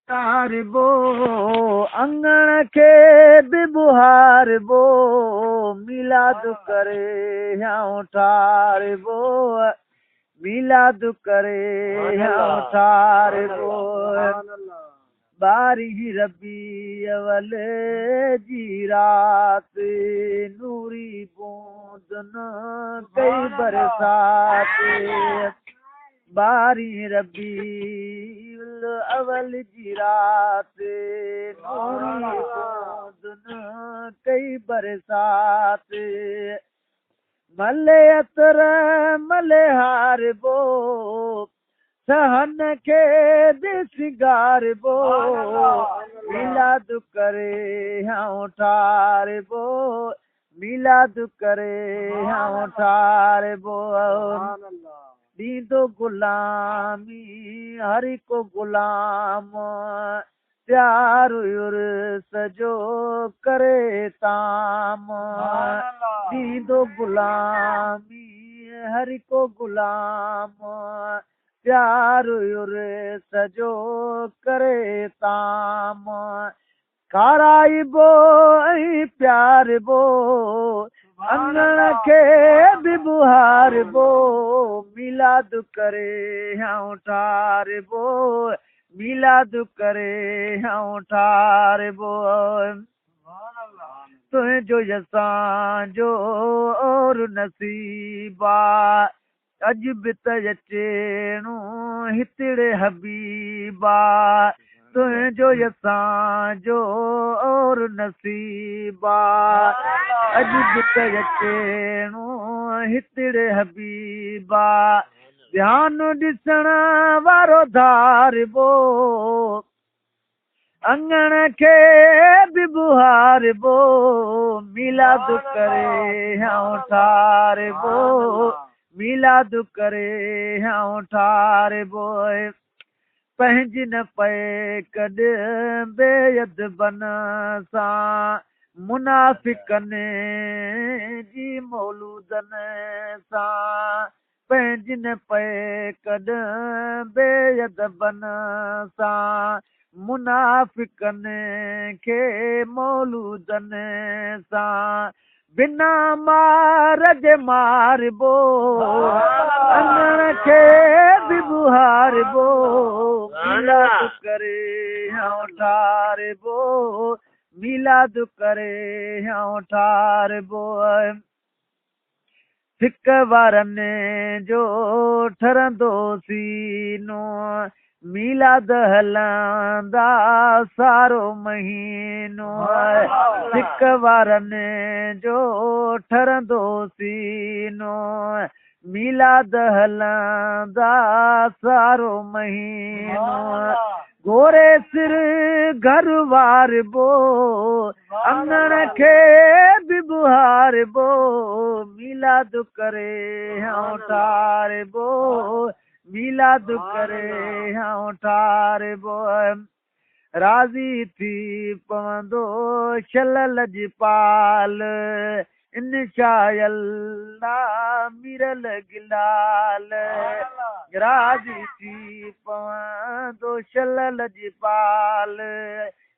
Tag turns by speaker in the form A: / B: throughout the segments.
A: तारबो अंगण के भी बुहारबो मिलाद करे हाँ ठारबो मिलाद करे हाँ ठारबो बारी रबी अवल जी रात नूरी बूंदन कई बरसात बारी रबी अवल जी रात नूरी बूंदन कई बरसात मले अतर मले हारबो सहन के सिंगारबो मिलाद करे हाँ ठारबो मिलाद करे हाँ ठारबो ॾींदो गुलामी हरि को गुलाम प्यार सजो करे ताम ॾींदो गुलामी हरि को गुलाम प्यार सजो करे ताम खाराइबो ऐं प्यारबो अंगण के भी बुहारबो मिलाद करे हाँ ठारबो मिलाद करे हाँ ठारबो तुंहिंजो असांजो और नसीबा अॼु बि त अचेणो हितड़े हबीबा तुंहिंजो असांजो और नसीबा अॼु बि त अचेणो हितड़े हबीबा ध्यानु ॾिसण वारो धारबो अंगण के भी बुहारबो मिलाद करे हाँ ठारबो मिलाद करे हाँ ठारबो पंहिंजी न पए कॾ बेयद बन सां मुनाफ़िकनि जी मौलूदन सां पंहिंजी न पए कॾ बेयद बन सां मुनाफ़िकनि खे मौलूदन सां बिना मार जे मारबो अंगण के भी बुहारबो मिलाद करे हाँ ठारबो मिलाद करे हाँ ठारबो सिक वारनि जो ठरंदो सीनो मिलाद हलंदा सारो महीनो सिक वारनि जो ठरंदो सीनो मिलाद हलंदा सारो महीनो गोरे सिर घर वारबो अंगण के भी बुहारबो मिलाद करे हाँ ठारबो मिलाद करे हाँ ठारबो राज़ी थी पवंदो शल लजपाल इंशाअल्लाह मिरल गिलाल राज़ी थी पवंदो शल लजपाल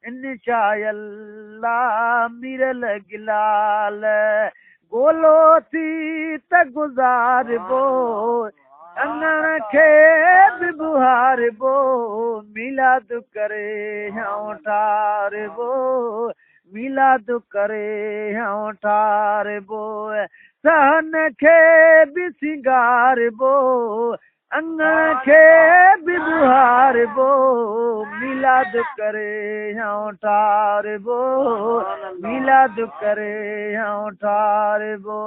A: इंशाअल्लाह मिरल गिलाल गोलो थी त गुज़ारबो अंगण के भी बुहारबो मिलाद करे हाँ ठारबो मिलाद करे हाँ ठारबो सहन के भी सिंगारबो अंगण के भी बुहारबो मिलाद करे हाँ ठारबो मिलाद करे हाँ ठारबो